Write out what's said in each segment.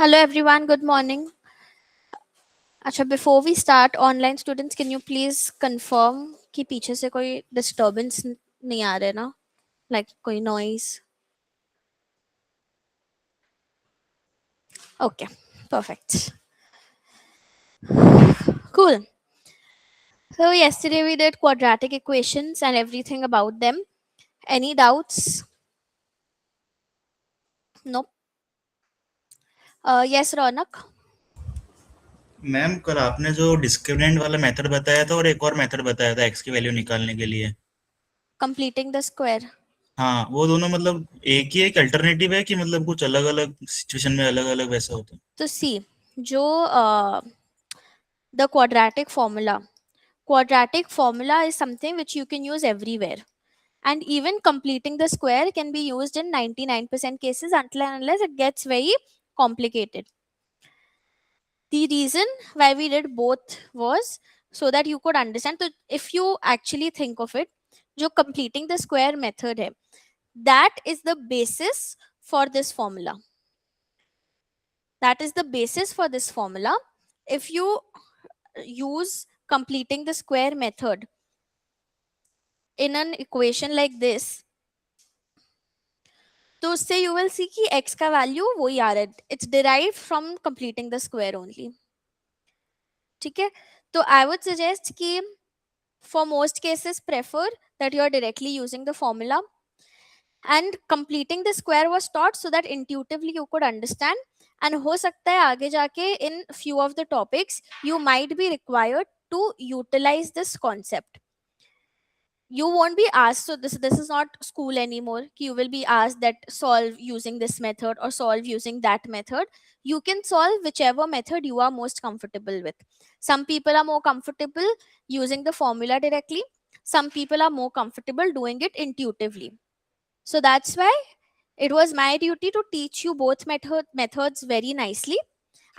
Hello everyone, good morning. अच्छा, before we start, online students, can you please confirm कि पीछे से कोई disturbance नहीं आ रहे ना? Like कोई noise? Okay, perfect. Cool. So yesterday we did quadratic equations and everything about them. Any doubts? No. Yes, Ronak. Ma'am कल आपने जो डिस्क्रिमिनेंट वाला मेथड बताया था और एक और मेथड बताया था एक्स की वैल्यू निकालने के लिए। Completing the square. हाँ, वो दोनों मतलब एक ही एक अल्टरनेटिव है कि मतलब कुछ अलग अलग सिचुएशन में अलग अलग वैसा होता है? तो see, जो the quadratic formula is something which you can use everywhere. And even completing the square can be used in 99% cases until and unless it gets very complicated. The reason why we did both was so that you could understand. So if you actually think of it, जो completing the square method है, that is the basis for this formula. That is the basis for this formula. If you use completing the square method in an equation like this, तो उससे you will see कि x का value वही आ रहा है. It's derived from completing the square only. ठीक है? तो I would suggest कि for most cases prefer that you are directly using the formula, and completing the square was taught so that intuitively you could understand. And हो सकता है आगे जाके in few of the topics you might be required to utilize this concept. You won't be asked, so this is not school anymore, you will be asked that solve using this method or solve using that method. You can solve whichever method you are most comfortable with. Some people are more comfortable using the formula directly, some people are more comfortable doing it intuitively. So that's why it was my duty to teach you both methods very nicely,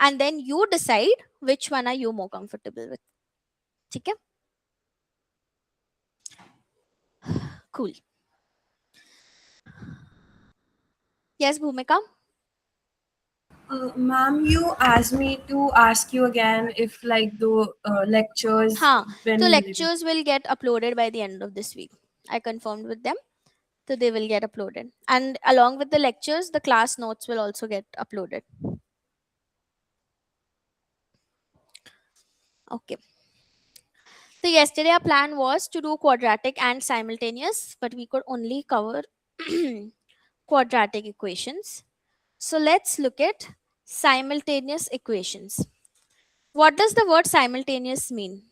and then you decide which one are you more comfortable with. Okay, cool. Yes, Bhumika. Ma'am, you asked me to ask you again if like the lectures हाँ, when so will it be? lectures will get uploaded by the end of this week. I confirmed with them, so they will get uploaded. And along with the lectures, the class notes will also get uploaded. Okay. So yesterday our plan was to do quadratic and simultaneous, but we could only cover quadratic equations. So let's look at simultaneous equations. What does the word simultaneous mean?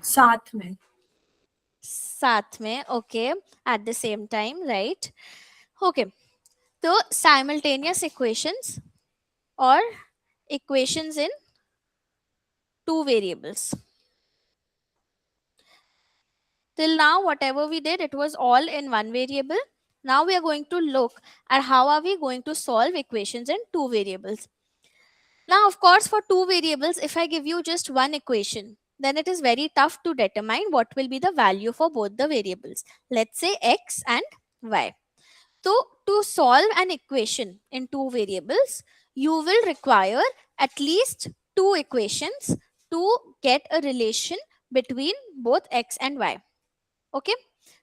साथ में. साथ में, okay, at the same time, right? Okay, so simultaneous equations or equations in two variables. Till now, whatever we did, it was all in one variable. Now we are going to look at how are we going to solve equations in two variables. Now, of course, for two variables, if I give you just one equation, then it is very tough to determine what will be the value for both the variables. Let's say x and y. So, to solve an equation in two variables, you will require at least two equations to get a relation between both x and y. Okay.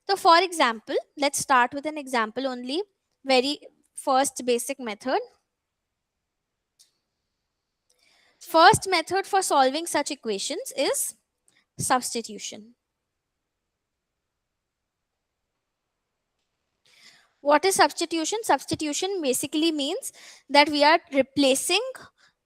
So, for example, let's start with an example only. Very first basic method. First method for solving such equations is substitution. What is substitution? Substitution basically means that we are replacing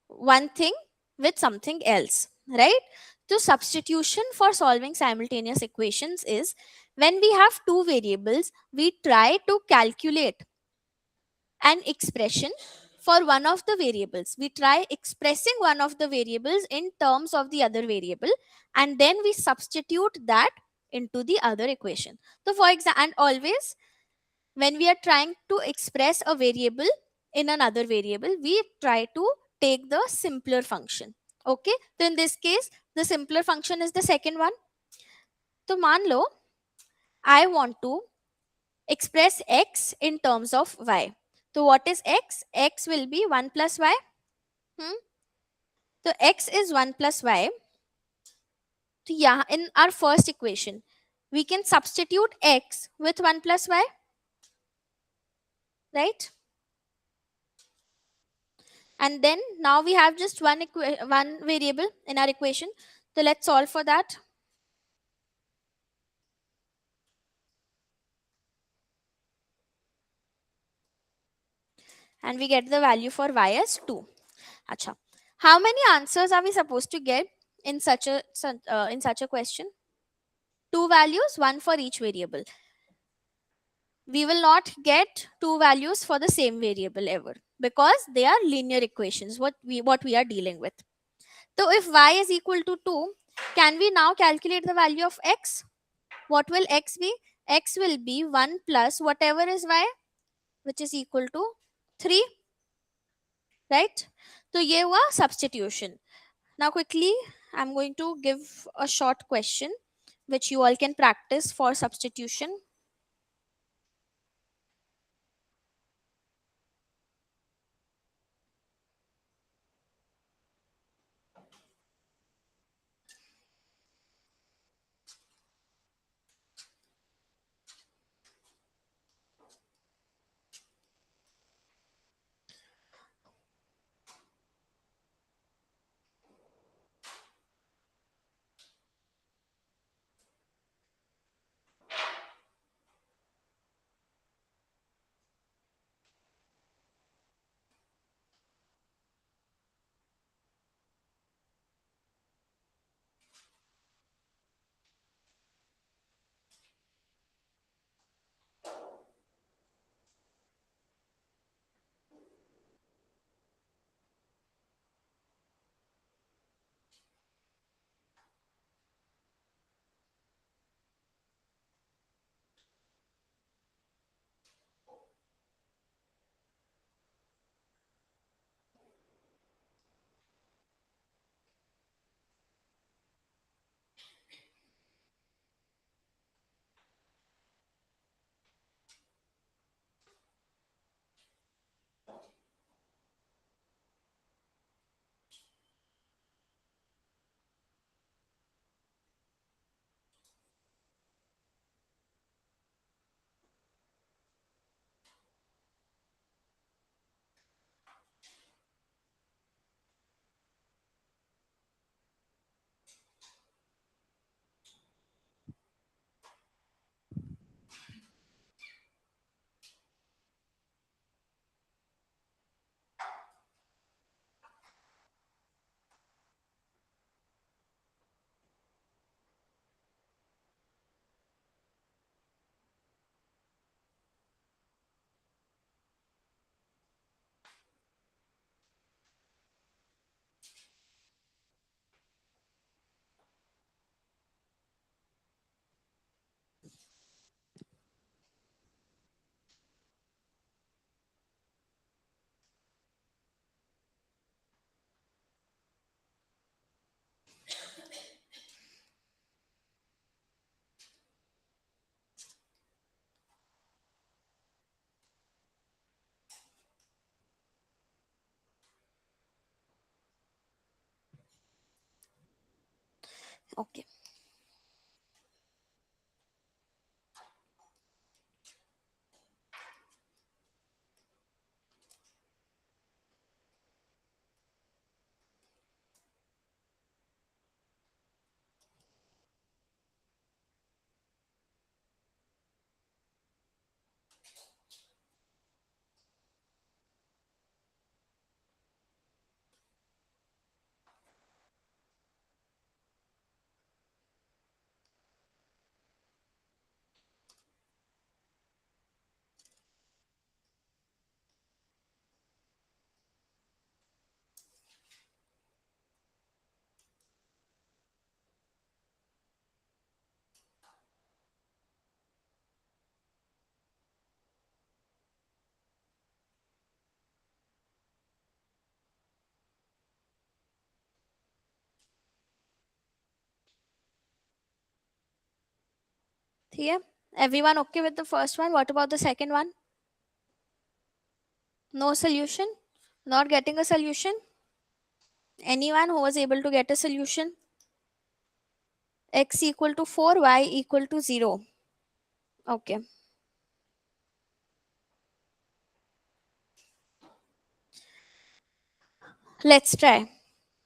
one thing with something else, right? So substitution for solving simultaneous equations is when we have two variables, we try to calculate an expression for one of the variables. We try expressing one of the variables in terms of the other variable, and then we substitute that into the other equation. So for example, and always when we are trying to express a variable in another variable, we try to take the simpler function. Okay, so in this case, the simpler function is the second one. So मान लो, I want to express x in terms of y. तो what is x? X will be 1 plus y. So x is 1 plus y. So yeah, in our first equation, we can substitute x with 1 plus y, right? And then now we have just one variable in our equation. So let's solve for that. And we get the value for y as 2. Acha. How many answers are we supposed to get in such a question? Two values, one for each variable. We will not get two values for the same variable ever, because they are linear equations what we are dealing with. So if y is equal to 2, can we now calculate the value of x? What will x be? X will be 1 plus whatever is y, which is equal to 3, right? So ye hua substitution. Now quickly I'm going to give a short question which you all can practice for substitution. Okay. ठीक है, everyone okay with the first one? What about the second one? No solution? Not getting a solution? Anyone who was able to get a solution? X equal to 4, y equal to 0. Okay. Let's try.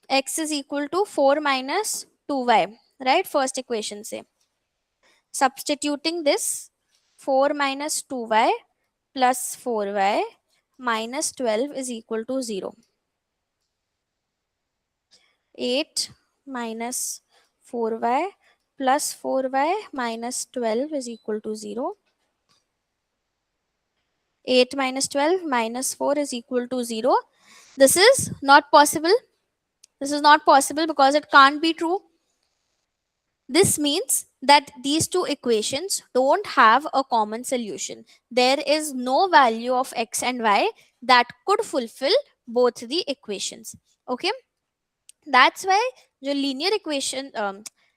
X is equal to 4 minus 2y. Right? First equation say. Substituting this, 4 minus 2y plus 4y minus 12 is equal to 0. 8 minus 4y plus 4y minus 12 is equal to 0. 8 minus 12 minus 4 is equal to 0. This is not possible. This is not possible because it can't be true. This means that these two equations don't have a common solution. There is no value of x and y that could fulfill both the equations. Okay, that's why जो linear equation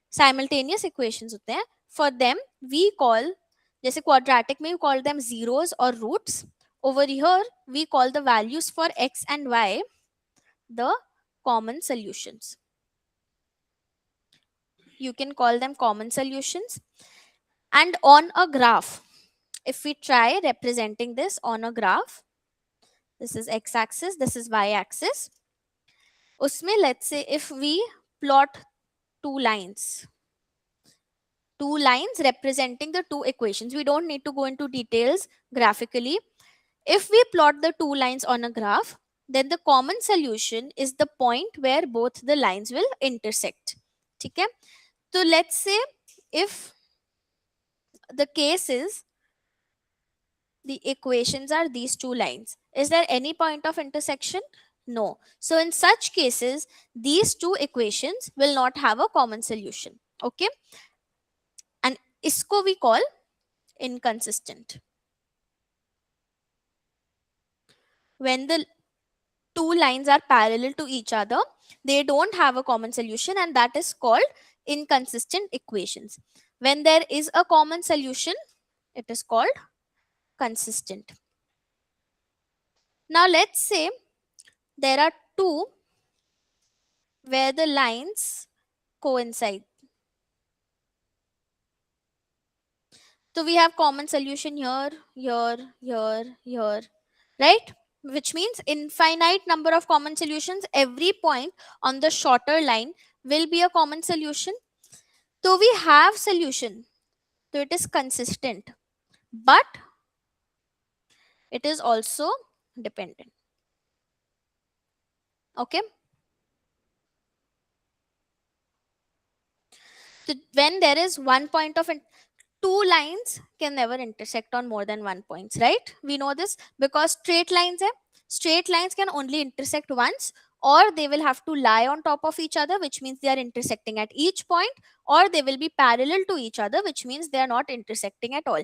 simultaneous equations होते हैं, for them we call, जैसे quadratic में we call them zeros or roots. Over here we call the values for x and y the common solutions. You can call them common solutions. And on a graph, if we try representing this on a graph, this is x-axis, this is y-axis. Usme, let's say if we plot two lines representing the two equations, we don't need to go into details graphically. If we plot the two lines on a graph, then the common solution is the point where both the lines will intersect. Okay? So let's say if the case is the equations are these two lines, is there any point of intersection? No. So in such cases, these two equations will not have a common solution. Okay? And isko we call inconsistent. When the two lines are parallel to each other, they don't have a common solution, and that is called inconsistent equations. When there is a common solution, it is called consistent. Now let's say there are two where the lines coincide. So we have common solution here, here, right? Which means infinite number of common solutions. Every point on the shorter line will be a common solution. So we have solution. So it is consistent, but it is also dependent. Okay. So when there is one point of two lines can never intersect on more than one points, right? We know this because straight lines can only intersect once, or they will have to lie on top of each other, which means they are intersecting at each point, or they will be parallel to each other, which means they are not intersecting at all.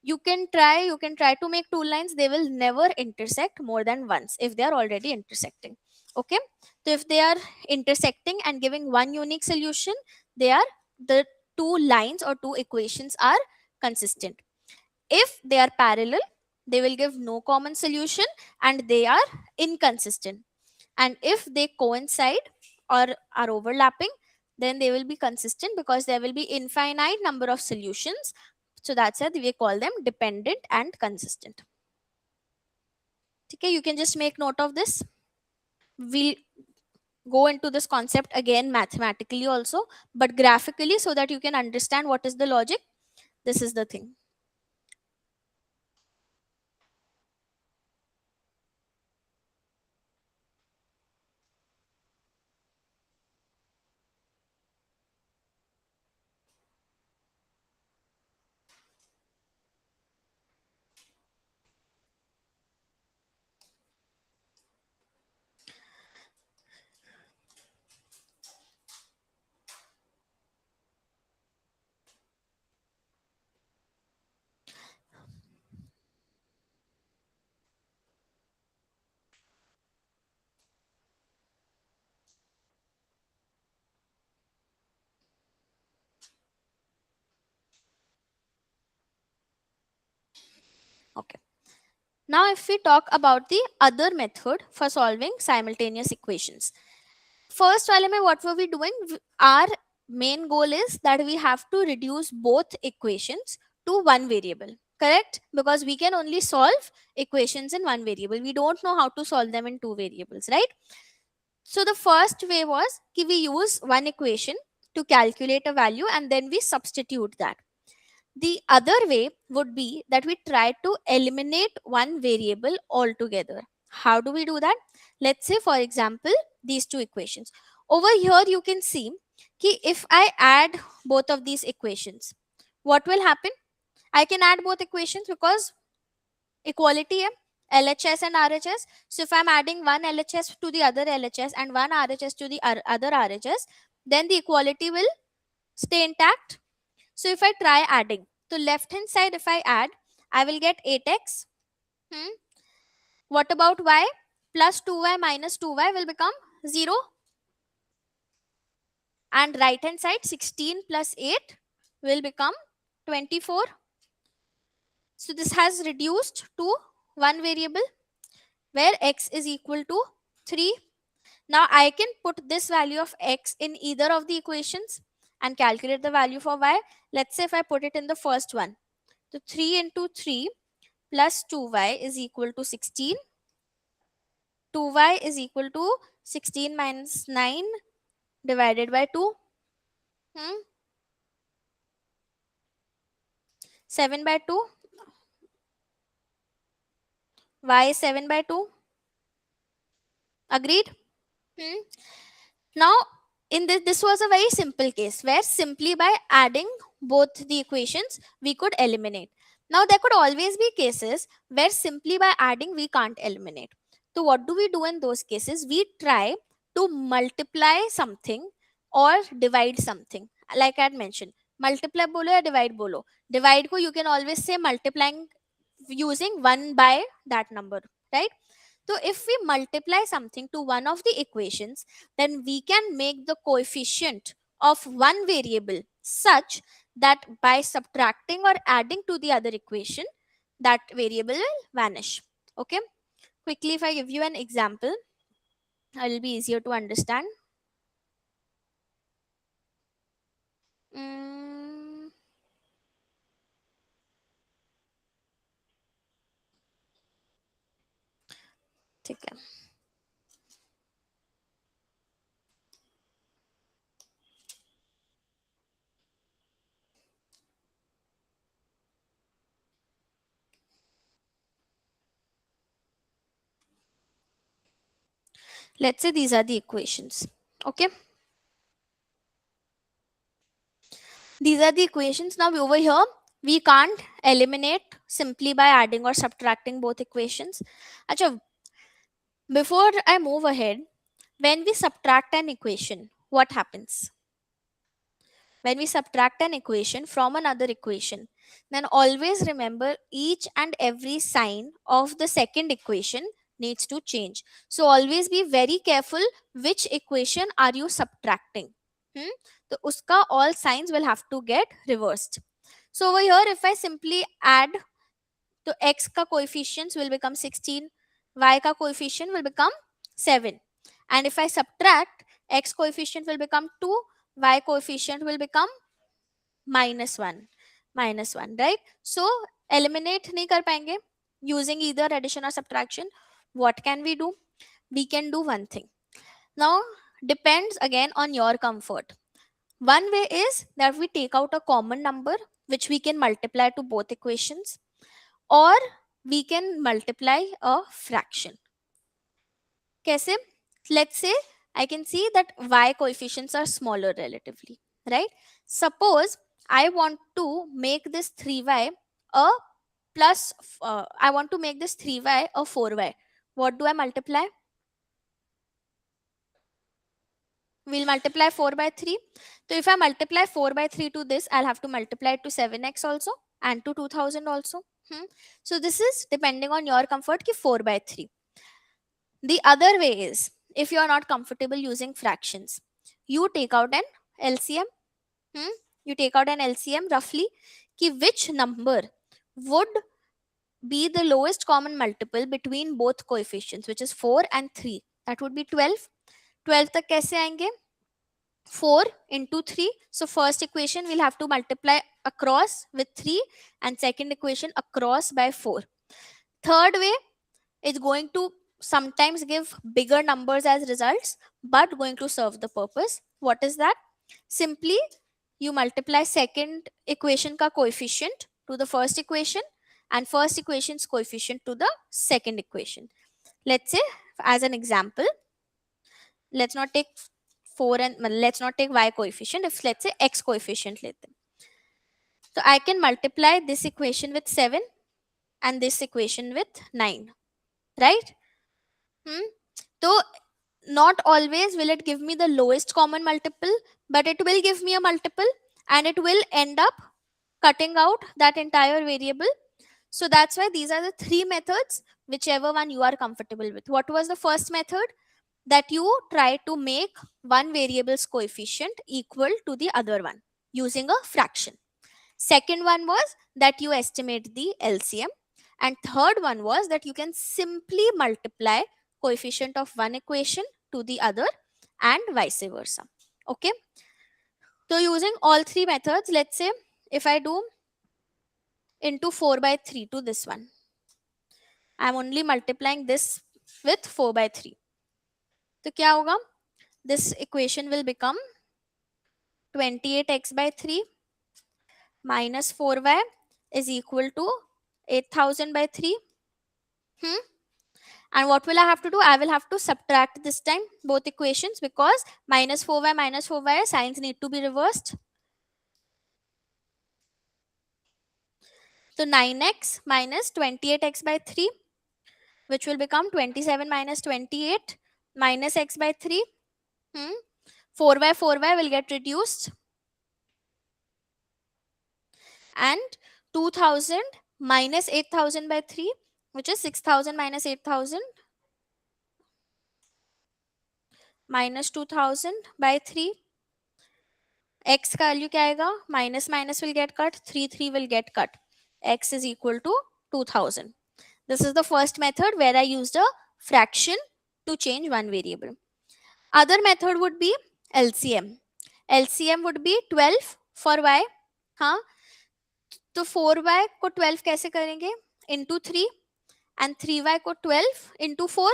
You can try to make two lines, they will never intersect more than once if they are already intersecting. Okay, so if they are intersecting and giving one unique solution, they are the two lines or two equations are consistent. If they are parallel, they will give no common solution and they are inconsistent. And if they coincide or are overlapping, then they will be consistent because there will be infinite number of solutions. So that's why we call them dependent and consistent. Okay, you can just make note of this. We'll go into this concept again mathematically also, but graphically so that you can understand what is the logic. This is the thing. Okay. Now if we talk about the other method for solving simultaneous equations, first वाले में what were we doing? Our main goal is that we have to reduce both equations to one variable, correct? Because we can only solve equations in one variable. We don't know how to solve them in two variables, right? So the first way was कि we use one equation to calculate a value and then we substitute that. The other way would be that we try to eliminate one variable altogether. How do we do that? Let's say, for example, these two equations. Over here, you can see कि if I add both of these equations, what will happen? I can add both equations because equality hai, LHS and RHS. So if I'm adding one LHS to the other LHS and one RHS to the other RHS, then the equality will stay intact. So if I try adding, to left hand side if I add, I will get 8x. What about y? Plus 2y minus 2y will become 0. And right hand side 16 plus 8 will become 24. So this has reduced to one variable where x is equal to 3. Now I can put this value of x in either of the equations and calculate the value for y. Let's say if I put it in the first one. So 3 into 3 plus 2y is equal to 16. 2y is equal to 16 minus 9 divided by 2. 7 by 2. Y is 7 by 2. Agreed? Now, in this was a very simple case where simply by adding both the equations, we could eliminate. Now, there could always be cases where simply by adding, we can't eliminate. So, what do we do in those cases? We try to multiply something or divide something. Like I had mentioned, multiply bolo or divide bolo. Divide ko you can always say multiplying using 1 by that number, right? So if we multiply something to one of the equations, then we can make the coefficient of one variable such that by subtracting or adding to the other equation, that variable will vanish. Okay. Quickly, if I give you an example, it will be easier to understand. Mm, ठीक है. Let's say these are the equations. Okay. These are the equations. Now over here, we can't eliminate simply by adding or subtracting both equations. Achha, before I move ahead, when we subtract an equation, what happens? When we subtract an equation from another equation, then always remember each and every sign of the second equation needs to change. So always be very careful which equation are you subtracting. So uska all signs will have to get reversed. So over here, if I simply add, so x ka coefficients will become 16, y ka coefficient will become 7. And if I subtract, x coefficient will become 2, y coefficient will become minus 1. Minus 1, right? So eliminate nahi kar payenge using either addition or subtraction. What can we do? We can do one thing. Now, depends again on your comfort. One way is that we take out a common number which we can multiply to both equations, or we can multiply a fraction. Kaise? Let's say I can see that y coefficients are smaller relatively, right? Suppose I want to make this 3y a plus, I want to make this 3y a 4y. What do I multiply? We'll multiply 4 by 3. So if I multiply 4 by 3 to this, I'll have to multiply it to 7x also and to 2000 also. So this is depending on your comfort ki 4 by 3. The other way is, if you are not comfortable using fractions, you take out an LCM. You take out an LCM roughly ki which number would be the lowest common multiple between both coefficients, which is 4 and 3. That would be 12. 12 तक कैसे आएंगे? 4 into 3. So first equation we'll have to multiply across with 3 and second equation across by 4. Third way is going to sometimes give bigger numbers as results, but going to serve the purpose. What is that? Simply you multiply second equation ka coefficient to the first equation and first equation's coefficient to the second equation. Let's say, as an example, let's not take 4 and let's not take y coefficient. If let's say x coefficient lete hain. So I can multiply this equation with 7 and this equation with 9, right? So not always will it give me the lowest common multiple, but it will give me a multiple and it will end up cutting out that entire variable. So that's why these are the three methods, whichever one you are comfortable with. What was the first method? That you try to make one variable's coefficient equal to the other one using a fraction. Second one was that you estimate the LCM. And third one was that you can simply multiply coefficient of one equation to the other and vice versa. Okay. So using all three methods, let's say if I do into 4 by 3 to this one, I'm only multiplying this with 4 by 3. So क्या होगा? This equation will become 28x by 3 minus 4y is equal to 8000 by 3. And what will I have to do? I will have to subtract this time both equations because minus 4y signs need to be reversed. So 9x minus 28x by 3, which will become 27 minus 28 minus x by 3. 4y will get reduced. And 2000 minus 8000 by 3, which is 6000 minus 8000 minus 2000 by 3. X का value क्या आएगा? Minus minus will get cut. 3 will get cut. X is equal to 2000. This is the first method where I used a fraction to change one variable. Other method would be LCM. LCM would be 12 for y. हाँ, तो 4y को 12 कैसे करेंगे? Into 3 and 3y को 12 into 4.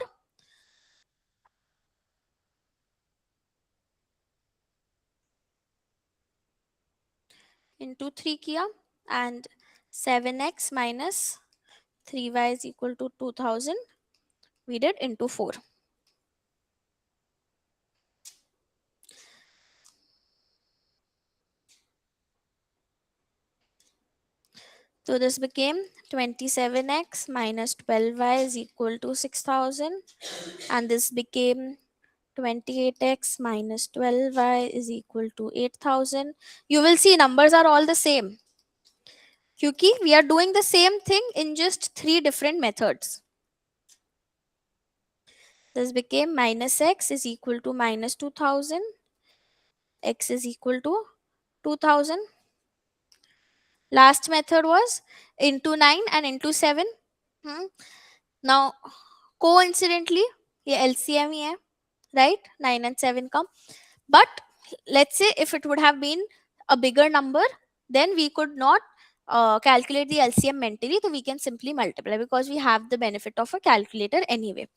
Into 3 किया and 7x minus 3y is equal to 2000. We did into 4. So this became 27x minus 12y is equal to 6000, and this became 28x minus 12y is equal to 8000. You will see numbers are all the same. Kyuki we are doing the same thing in just three different methods. This became minus x is equal to minus 2000. X is equal to 2000. Last method was into 9 and into 7. Now coincidentally ये LCM ही है, right? 9 and 7 come. But let's say if it would have been a bigger number, then we could not calculate the LCM mentally, so we can simply multiply because we have the benefit of a calculator anyway.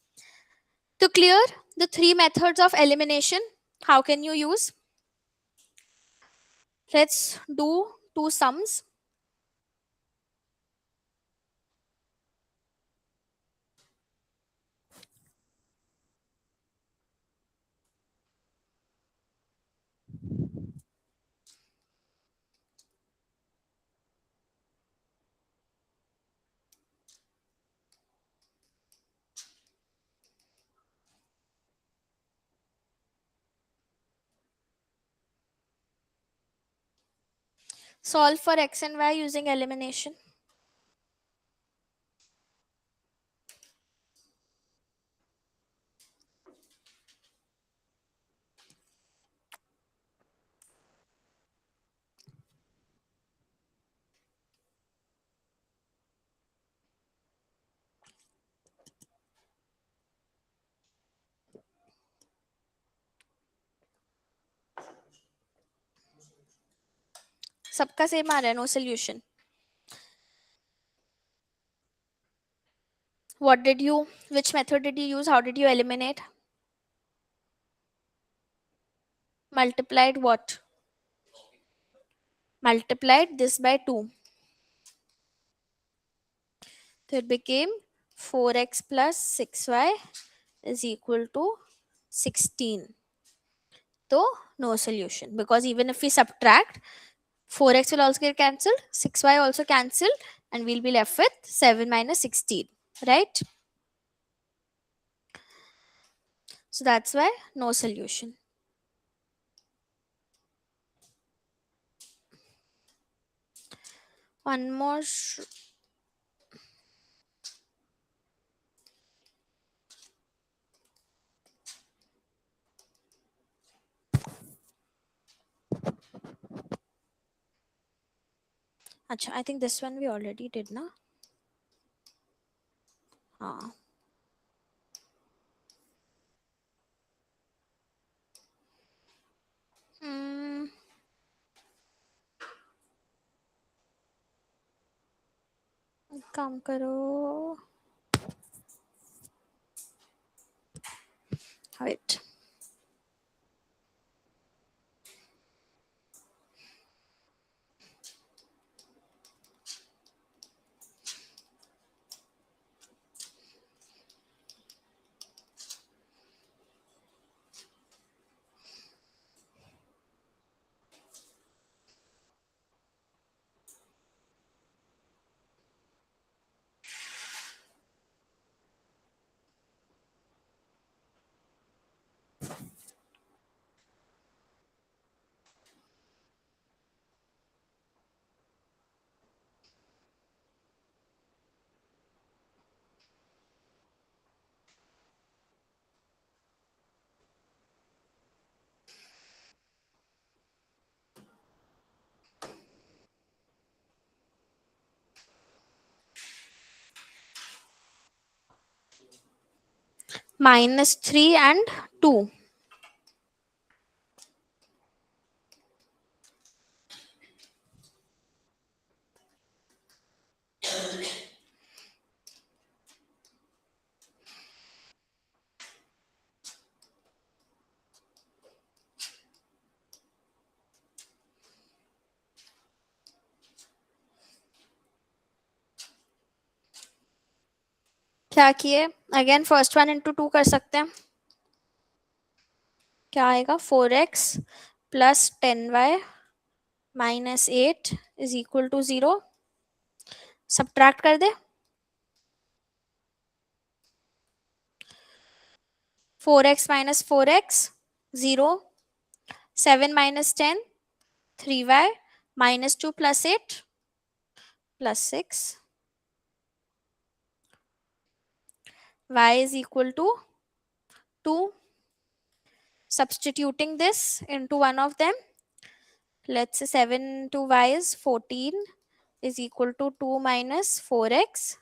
To clear the three methods of elimination, how can you use? Let's do two sums. Solve for x and y using elimination. सबका same आ रहा है, no solution. What did you, which method did you use? How did you eliminate? Multiplied what? Multiplied this by 2. So it became 4x plus 6y is equal to 16. So no solution, because even if we subtract, 4x will also get cancelled, 6y also cancelled, and we'll be left with 7 minus 16, right? So that's why no solution. One more. Achha, I think this one we already did, na? हाँ. Hmm. एक काम करो. Wait. -3 and 2. क्या किए? Again first one into 2 कर सकते हैं. क्या आएगा? 4x plus 10y minus 8 is equal to 0. Subtract कर दे. 4x minus 4x 0. 7 minus 10 3y minus 2 plus 8 plus 6. Y is equal to 2. Substituting this into one of them, let's say 7 to y is 14 is equal to 2 minus 4x.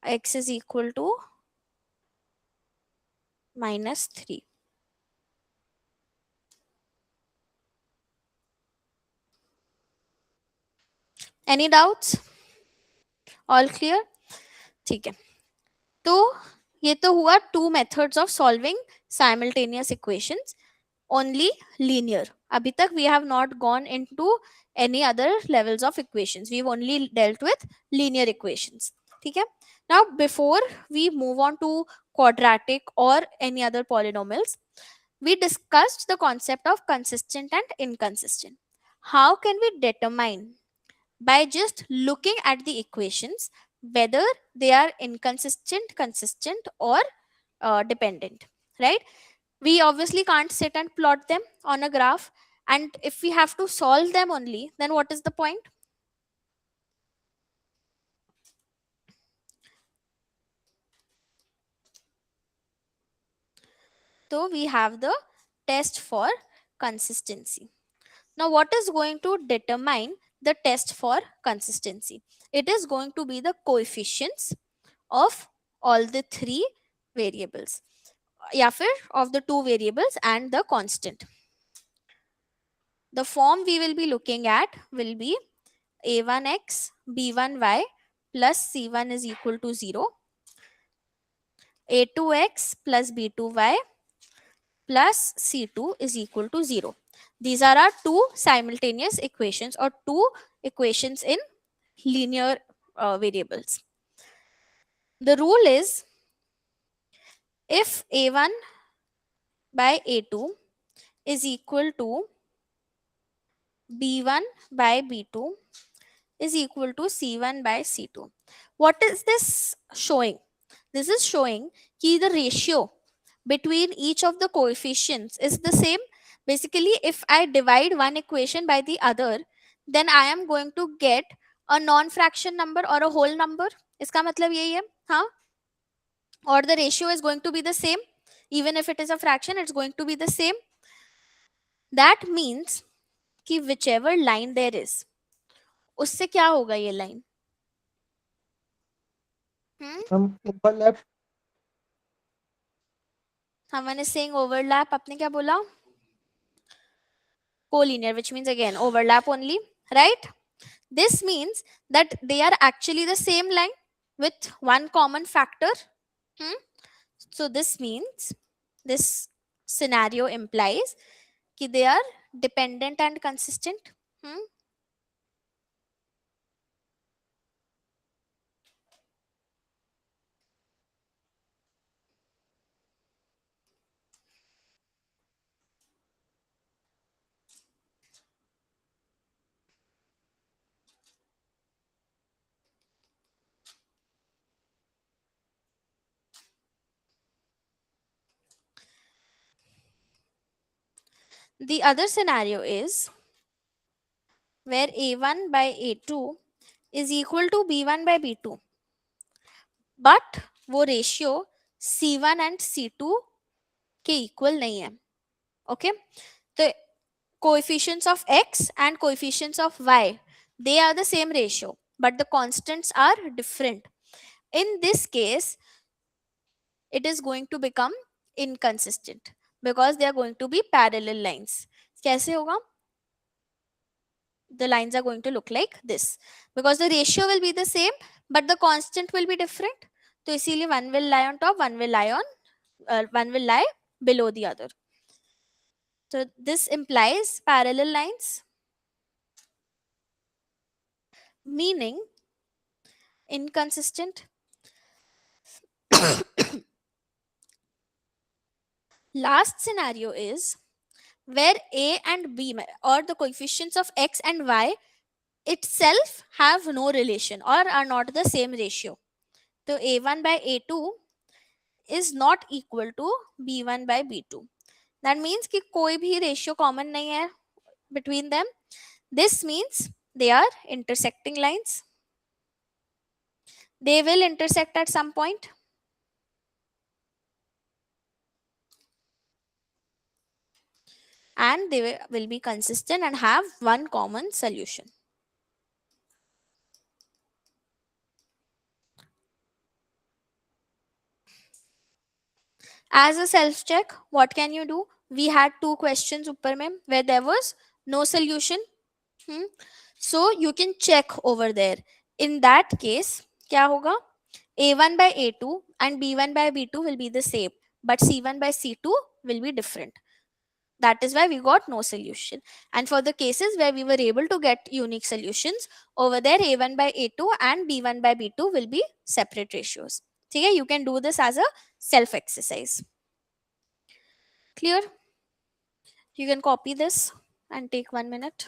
X is equal to minus 3. Any doubts? All clear? ठीक है. तो ये तो हुआ 2 methods of solving simultaneous equations, only linear. अभी तक we have not gone into any other levels of equations. We've only dealt with linear equations. ठीक है. Now before we move on to quadratic or any other polynomials, we discussed the concept of consistent and inconsistent. How can we determine by just looking at the equations whether they are inconsistent, consistent, or dependent, right? We obviously can't sit and plot them on a graph, and if we have to solve them only, then what is the point? So we have the test for consistency. Now what is going to determine the test for consistency? It is going to be the coefficients of all the 3 variables, या फिर of the 2 variables and the constant. the form we will be looking at will be a1x b1y plus c1 is equal to 0, a2x plus b2y plus c2 is equal to 0. These are our two simultaneous equations or two equations in linear variables. The rule is if a1 by a2 is equal to b1 by b2 is equal to c1 by c2. What is this showing? This is showing that the ratio between each of the coefficients is the same. Basically, if I divide one equation by the other, then I am going to get a non-fraction number or a whole number. इसका मतलब यही है, हाँ? Or the ratio is going to be the same. Even if it is a fraction, it's going to be the same. That means कि whichever line there is, उससे क्या होगा ये line? Overlap. Someone is saying overlap. आपने क्या बोला? Collinear, which means again overlap only, right? This means that they are actually the same line with one common factor. So this means this scenario implies that they are dependent and consistent. The other scenario is where a1 by a2 is equal to b1 by b2, but वो ratio c1 and c2 के equal नहीं है. Okay, the coefficients of x and coefficients of y, they are the same ratio, but the constants are different. In this case, it is going to become inconsistent because they are going to be parallel lines. कैसे होगा? The lines are going to look like this because the ratio will be the same, but the constant will be different. So इसीलिए one will lie on top, one will lie below the other. So this implies parallel lines, meaning inconsistent. Last scenario is where a and b or the coefficients of x and y itself have no relation or are not the same ratio. So a1 by a2 is not equal to b1 by b2. That means कि कोई भी ratio common नहीं है between them. This means they are intersecting lines. They will intersect at some point. And they will be consistent and have one common solution. As a self check, what can you do? We had two questions upper mein where there was no solution. So you can check over there. In that case, kya hoga? A1 by A2 and B1 by B2 will be the same, but C1 by C2 will be different. That is why we got no solution. And for the cases where we were able to get unique solutions, over there A1 by A2 and B1 by B2 will be separate ratios. Okay, you can do this as a self exercise. Clear? You can copy this and take 1 minute.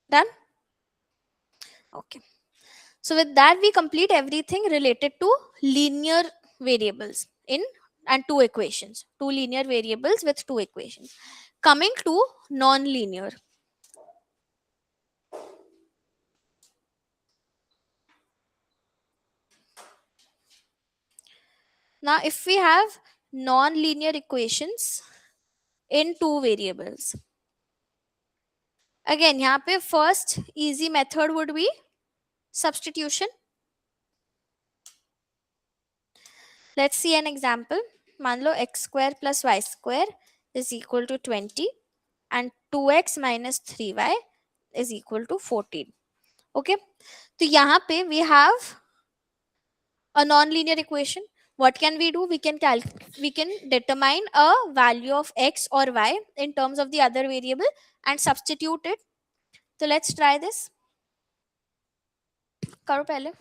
Done? Okay. So with that, we complete everything related to linear variables in and two equations. Two linear variables with two equations. Coming to non-linear. Now, if we have non-linear equations in two variables, again, यहाँ पे first easy method would be substitution. Let's see an example. मान लो x square plus y square is equal to 20 and 2x minus 3y is equal to 14. Okay. तो यहाँ पे we have a non-linear equation. What can we do? We can determine a value of x or y in terms of the other variable and substitute it. So let's try this. करो पहले.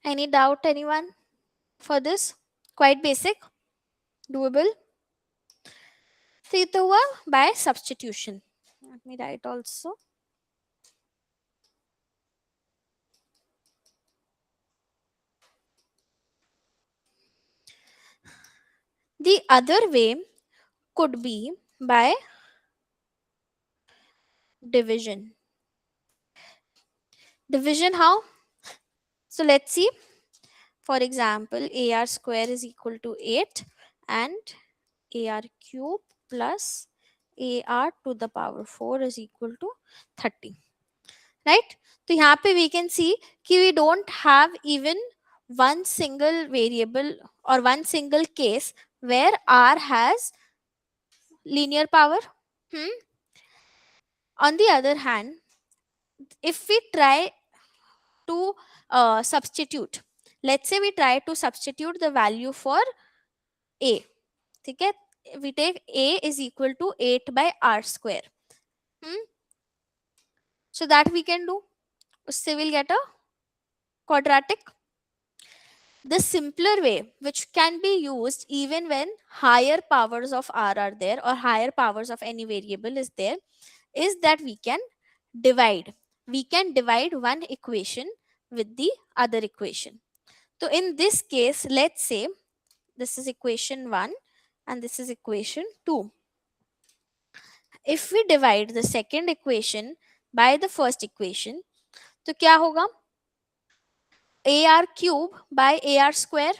Any doubt, anyone, for this? Quite basic, doable. तो ये तो हुआ by substitution. Let me write also. The other way could be by division. Division how? So let's see. For example, AR square is equal to 8 and AR cube plus AR to the power 4 is equal to 30. Right? So here we can see that we don't have even one single variable or one single case where R has linear power. On the other hand, if we try to substitute, let's say we try to substitute the value for A. Okay? We take A is equal to 8 by R square. So that we can do. So we'll get a quadratic. The simpler way, which can be used even when higher powers of r are there or higher powers of any variable is there, is that we can divide. We can divide one equation with the other equation. So in this case, let's say this is equation 1 and this is equation 2. If we divide the second equation by the first equation, तो क्या होगा? AR cube by AR square.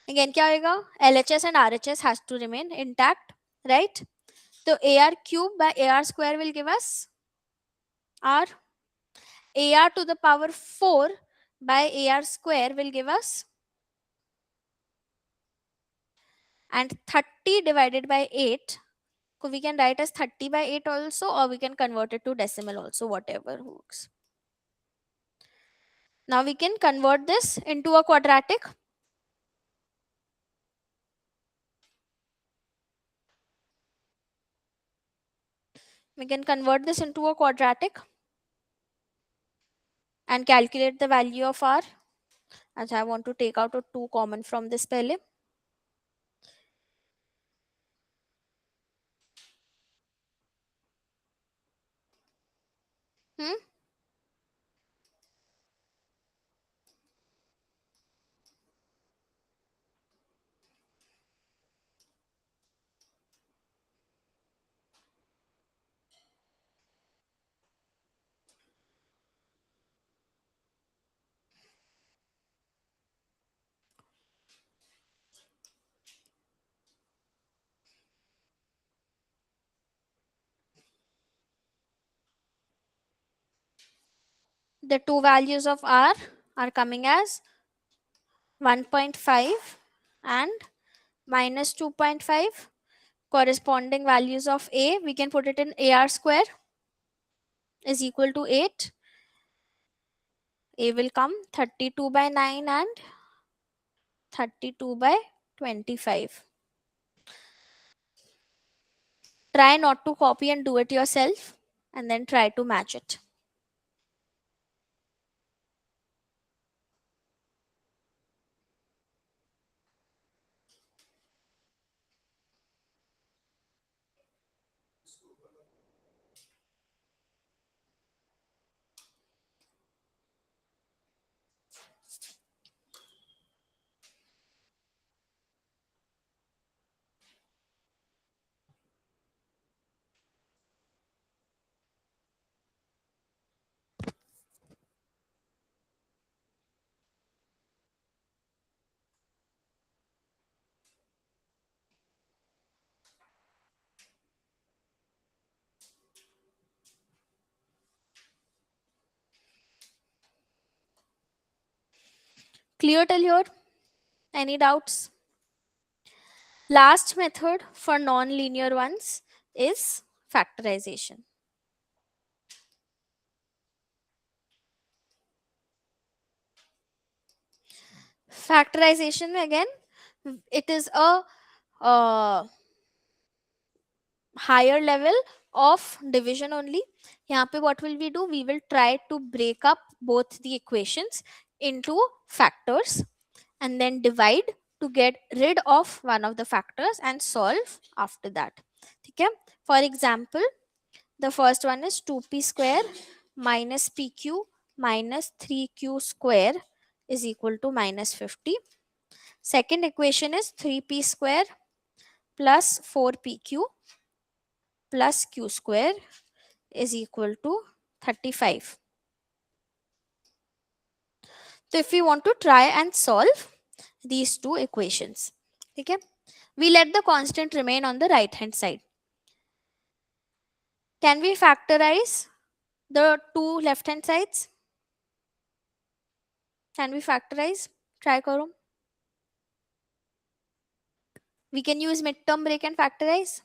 Again क्या होगा? LHS and RHS has to remain intact, right? So AR cube by AR square will give us R. AR to the power 4 by AR square will give us, and 30 divided by 8, so we can write as 30 by 8 also, or we can convert it to decimal also, whatever works. Now we can convert this into a quadratic. We can convert this into a quadratic and calculate the value of r. As I want to take out a 2 common from this pehle. The two values of r are coming as 1.5 and minus 2.5. Corresponding values of a, we can put it in AR square is equal to 8. A will come 32 by 9 and 32 by 25. Try not to copy and do it yourself, and then try to match it. Clear till here? Any doubts? Last method for non-linear ones is factorization. Factorization, again, it is a higher level of division only. यहाँ पे what will we do? We will try to break up both the equations into factors and then divide to get rid of one of the factors and solve after that. ठीक है? For example, the first one is 2p square minus pq minus 3q square is equal to minus 50. Second equation is 3p square plus 4pq plus q square is equal to 35. So if we want to try and solve these two equations, okay, we let the constant remain on the right hand side. Can we factorize the two left hand sides? Can we factorize? Try karo. We can use midterm break and factorize.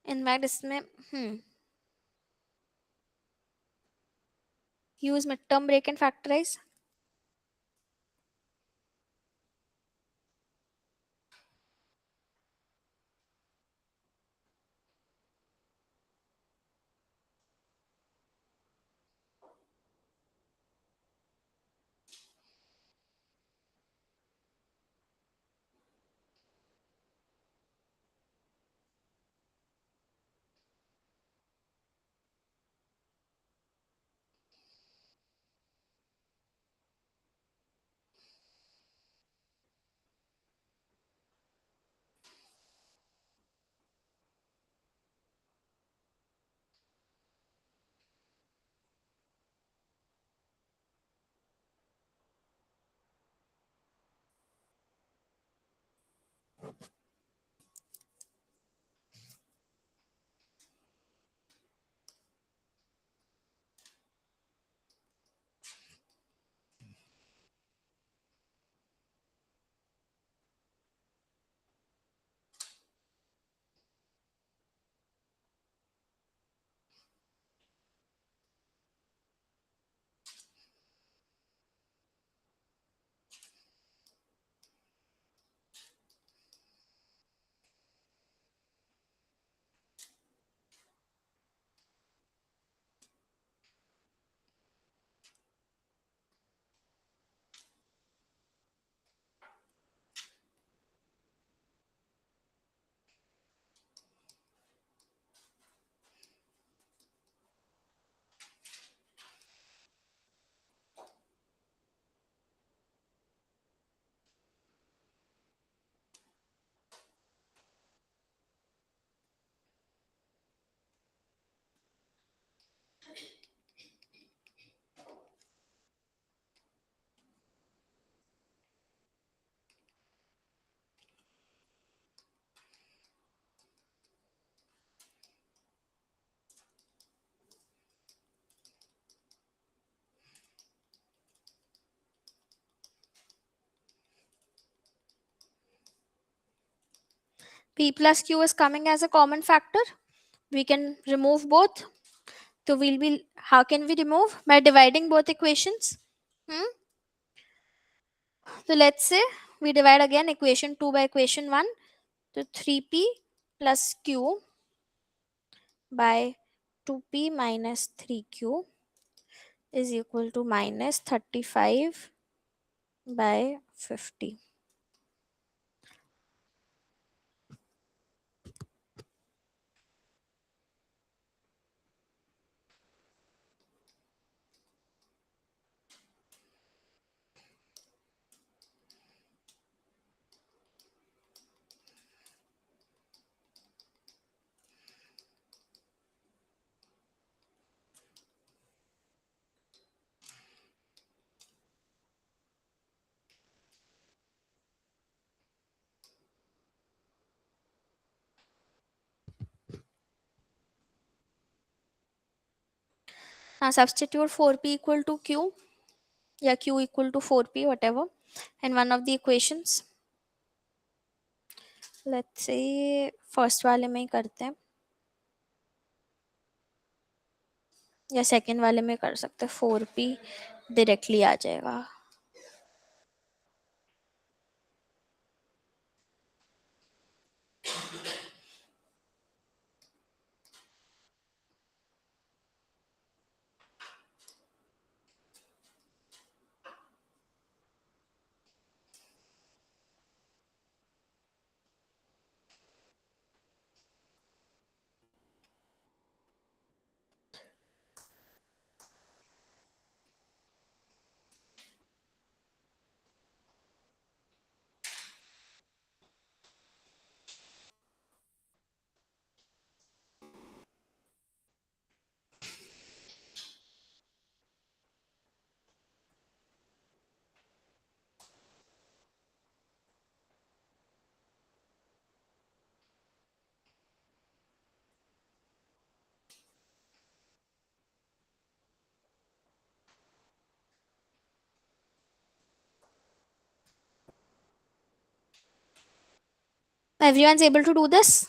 In fact, इसमें use midterm break and factorize. p plus q is coming as a common factor. We can remove both. So how can we remove? By dividing both equations. So let's say we divide again equation 2 by equation 1. So 3p plus q by 2p minus 3q is equal to minus 35 by 50. Now substitute 4p equal to q, या q equal to 4p, whatever, in one of the equations. Let's say first वाले में ही करते हैं या second वाले में कर सकते हैं. 4p डायरेक्टली आ जाएगा. Everyone's able to do this?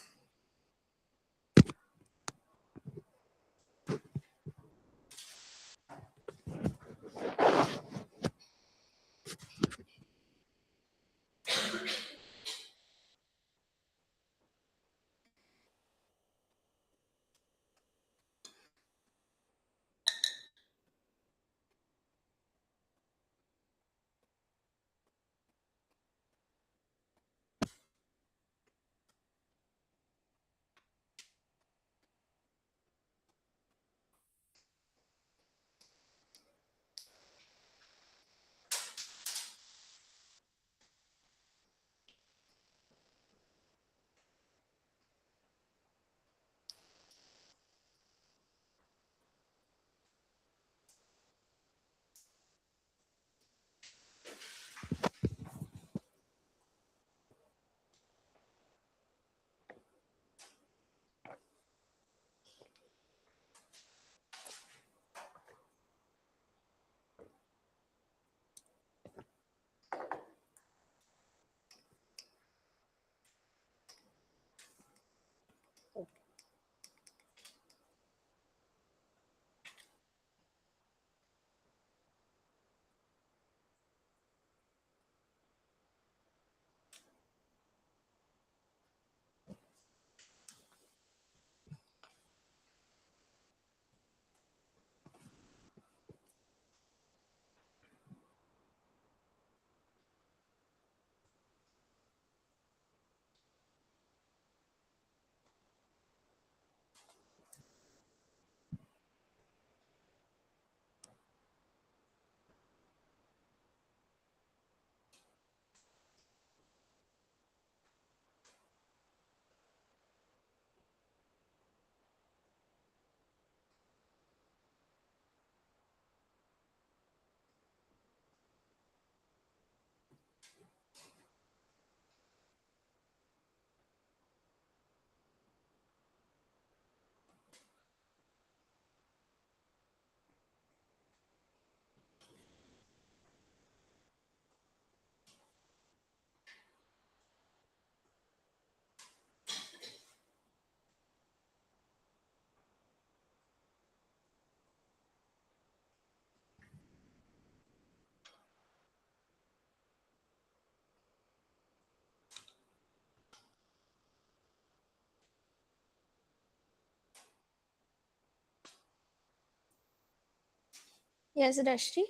Yes, Rashti.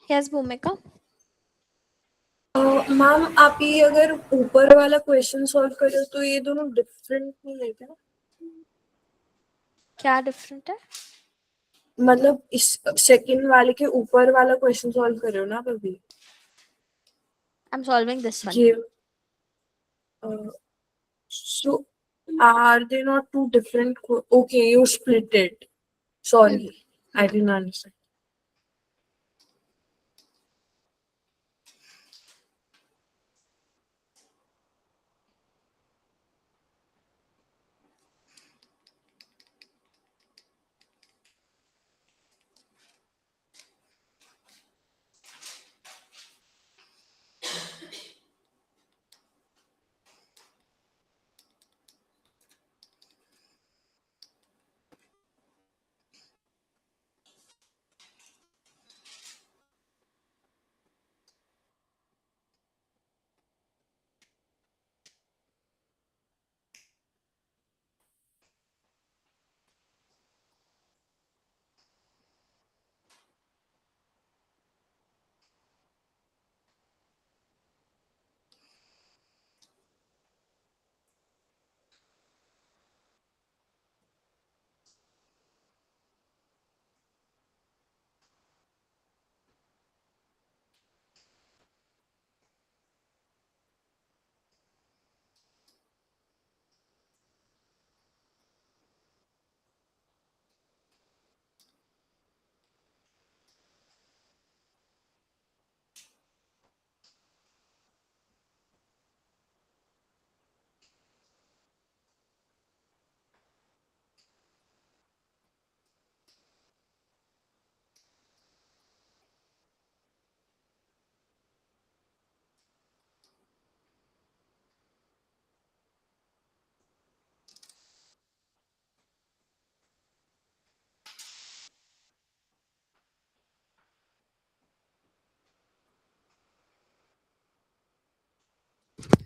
Yes, Bhumika. Ma'am आप ये अगर ऊपर वाला क्वेश्चन सॉल्व करो तो ये दोनों डिफरेंट नहीं है क्या? क्या डिफरेंट है? मतलब इस सेकंड वाले के ऊपर वाला क्वेश्चन सॉल्व कर रहे हो ना आप अभी? I'm solving this one. ये so are they not two different okay, you split it. Sorry, I didn't understand.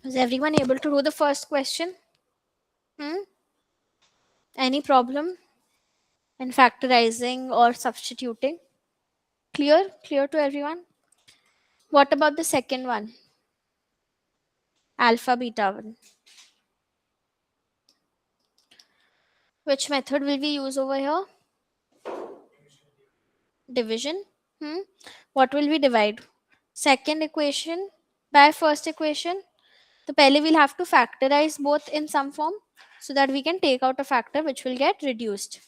Was everyone able to do the first question? Any problem in factorizing or substituting? Clear? Clear to everyone? What about the second one? Alpha beta one. Which method will we use over here? Division. What will we divide? Second equation by first equation. So पहले we'll have to factorize both in some form so that we can take out a factor which will get reduced.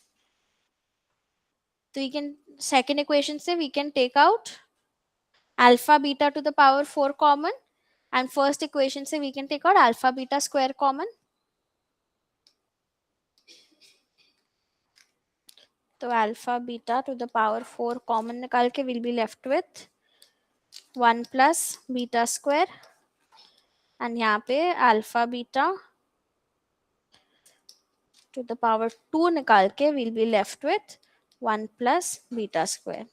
So we can second equation say we can take out alpha beta to the power 4 common, and first equation say we can take out alpha beta square common. तो alpha beta two the power 4 common निकाल के will be left with 1 plus beta square and यहाँ पे alpha beta two the power 2 निकाल के will be left with 1 plus beta square.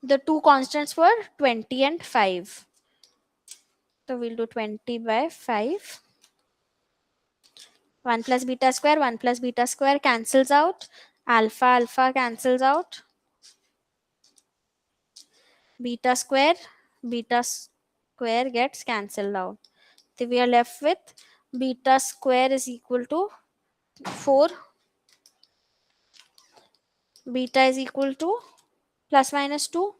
The two constants were 20 and 5. So we'll do 20 by 5. 1 plus beta square, 1 plus beta square cancels out. Alpha, alpha cancels out. Beta square gets cancelled out. So we are left with beta square is equal to 4. Beta is equal to plus minus 2.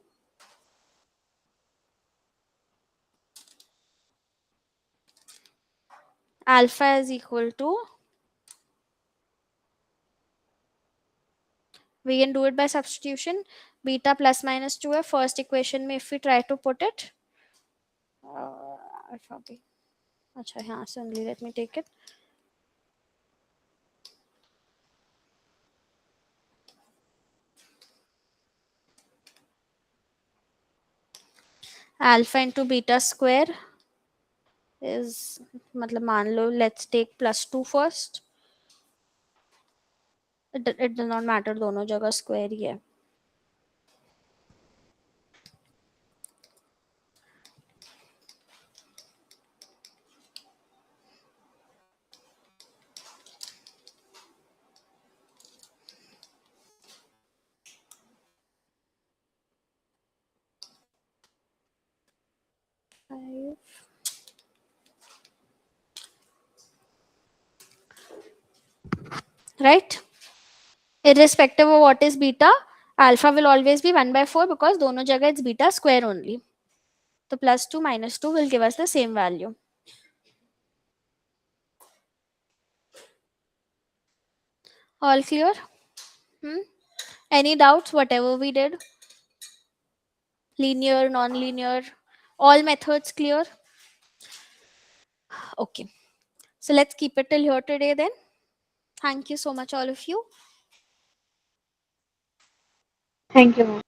Alpha is equal to, we can do it by substitution. Beta plus minus 2 है first equation में if we try to put it. Alpha b. अच्छा यहाँ से only let me take it. Alpha into beta square is मतलब मान लो let's take plus 2 first. It does not matter, दोनों जगह square ही है. Right? Irrespective of what is beta, alpha will always be 1 by 4 because दोनों जगह it's beta square only. So plus 2 minus 2 will give us the same value. All clear? Any doubts? Whatever we did? Linear, non-linear, all methods clear? Okay. So let's keep it till here today then. Thank you so much, all of you. Thank you.